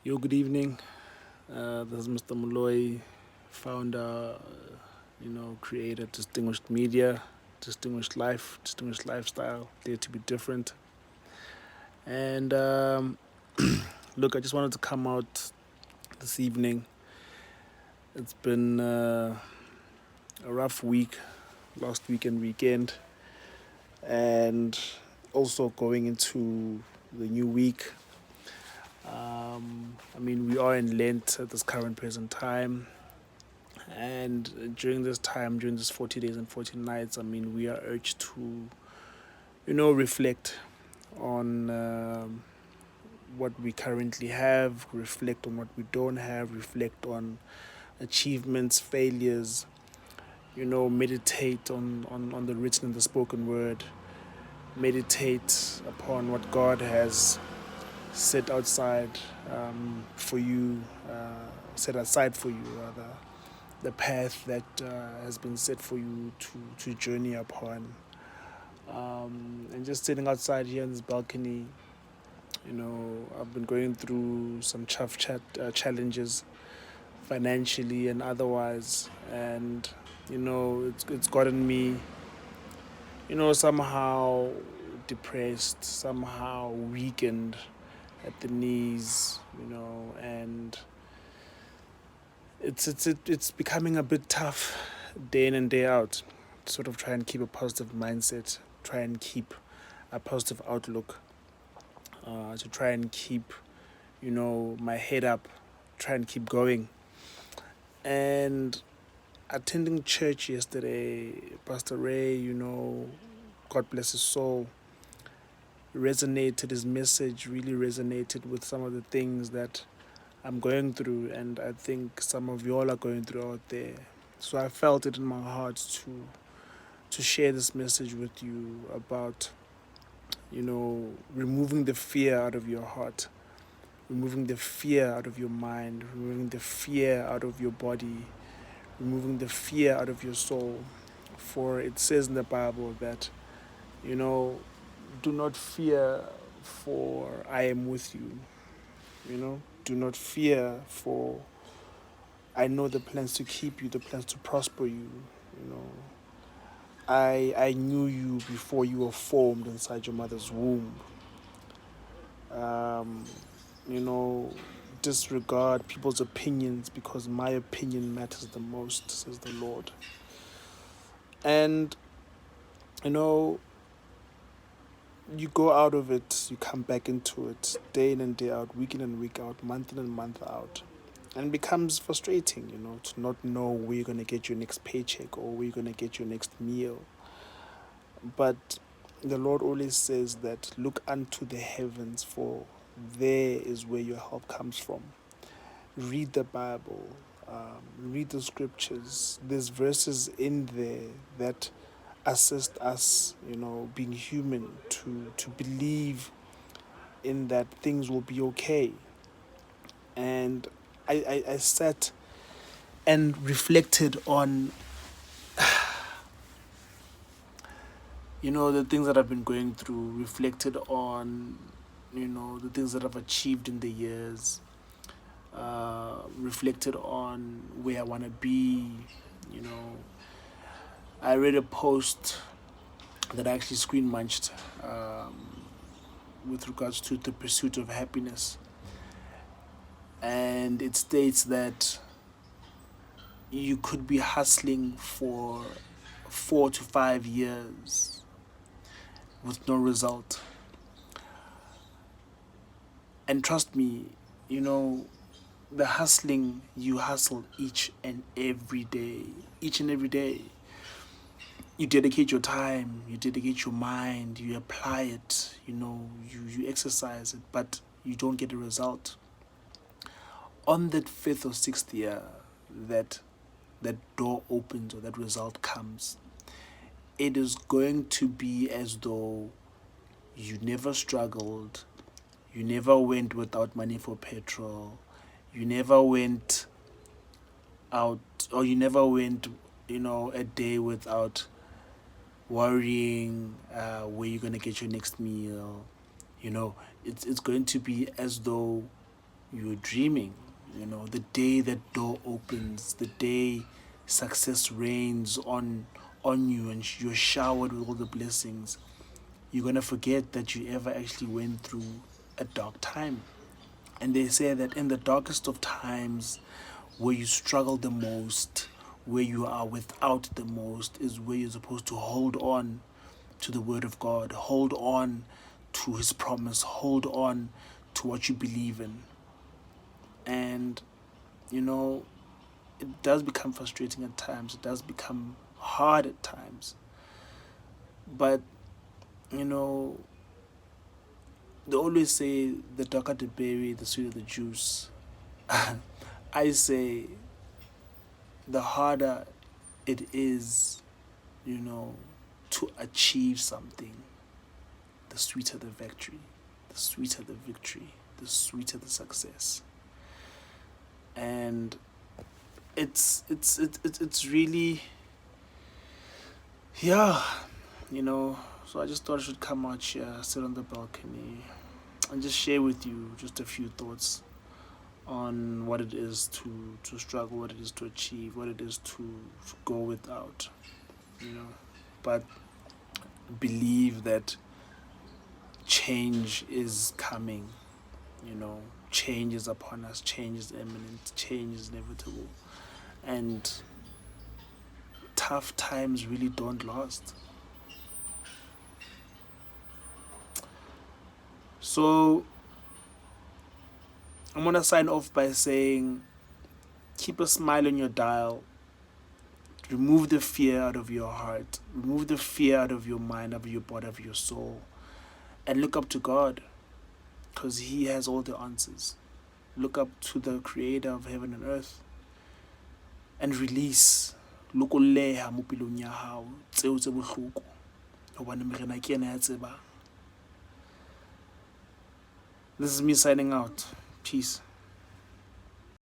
Yo, good evening. This is Mr. Malloy, founder, creator, distinguished media, distinguished life, distinguished lifestyle, dare to be different. And look, I just wanted to come out this evening. It's been a rough week, last week and weekend, and also going into the new week. We are in Lent at this current present time. And during this time, during this 40 days and 40 nights, we are urged to, reflect on what we currently have, reflect on what we don't have, reflect on achievements, failures, meditate on the written and the spoken word, meditate upon what God has set outside for you, set aside for you, rather, the path that has been set for you to journey upon. And just sitting outside here in this balcony, I've been going through some challenges financially and otherwise, and it's gotten me, somehow depressed, somehow weakened at the knees, and it's becoming a bit tough day in and day out. Sort of try and keep a positive mindset, try and keep a positive outlook, to try and keep, my head up, try and keep going. And attending church yesterday, Pastor Ray, God bless his soul, resonated, his message really resonated with some of the things that I'm going through, and I think some of you all are going through out there. So I felt it in my heart to share this message with you about, removing the fear out of your heart, removing the fear out of your mind, removing the fear out of your body, removing the fear out of your soul. For it says in the Bible that, do not fear, for I am with you. Do not fear, for I know the plans to keep you, the plans to prosper you. You know, I knew you before you were formed inside your mother's womb. Um, you know, disregard people's opinions because my opinion matters the most, says the Lord. And, you know, you go out of it, you come back into it day in and day out, week in and week out, month in and month out. And it becomes frustrating, to not know where you're going to get your next paycheck or where you're going to get your next meal. But the Lord always says that look unto the heavens, for there is where your help comes from. Read the Bible, read the scriptures. There's verses in there that assist us, being human, to believe in that things will be okay. And I sat and reflected on, the things that I've been going through, reflected on, the things that I've achieved in the years, reflected on where I want to be. You know, I read a post that I actually screen munched, with regards to the pursuit of happiness. And it states that you could be hustling for 4 to 5 years with no result. And trust me, the hustling, you hustle each and every day. Each and every day. You dedicate your time, you dedicate your mind, you apply it, you exercise it, but you don't get a result. On that fifth or sixth year, that door opens or that result comes, it is going to be as though you never struggled, you never went without money for petrol, you never went out, or you never went, a day without worrying where you're going to get your next meal. It's going to be as though you're dreaming. The day that door opens, the day success reigns on you and you're showered with all the blessings, you're gonna forget that you ever actually went through a dark time. And they say that in the darkest of times, where you struggle the most, where you are without the most, is where you're supposed to hold on to the word of God, hold on to his promise, hold on to what you believe in. And it does become frustrating at times, it does become hard at times, but they always say the darker the berry, the sweeter the juice. I say the harder it is, to achieve something, the sweeter the victory, the sweeter the victory, the sweeter the success. And it's really, yeah, so I just thought I should come out here, sit on the balcony, and just share with you just a few thoughts on what it is to struggle, what it is to achieve, what it is to go without, but believe that change is coming, change is upon us, change is imminent, change is inevitable, and tough times really don't last. So I'm gonna sign off by saying, keep a smile on your dial. Remove the fear out of your heart. Remove the fear out of your mind, out of your body, out of your soul. And look up to God, because he has all the answers. Look up to the creator of heaven and earth. And release. Lokoleha mo pelong ya hao tseo tse bohloko. Hobane morena ke yena ya tsebang. This is me signing out. Peace.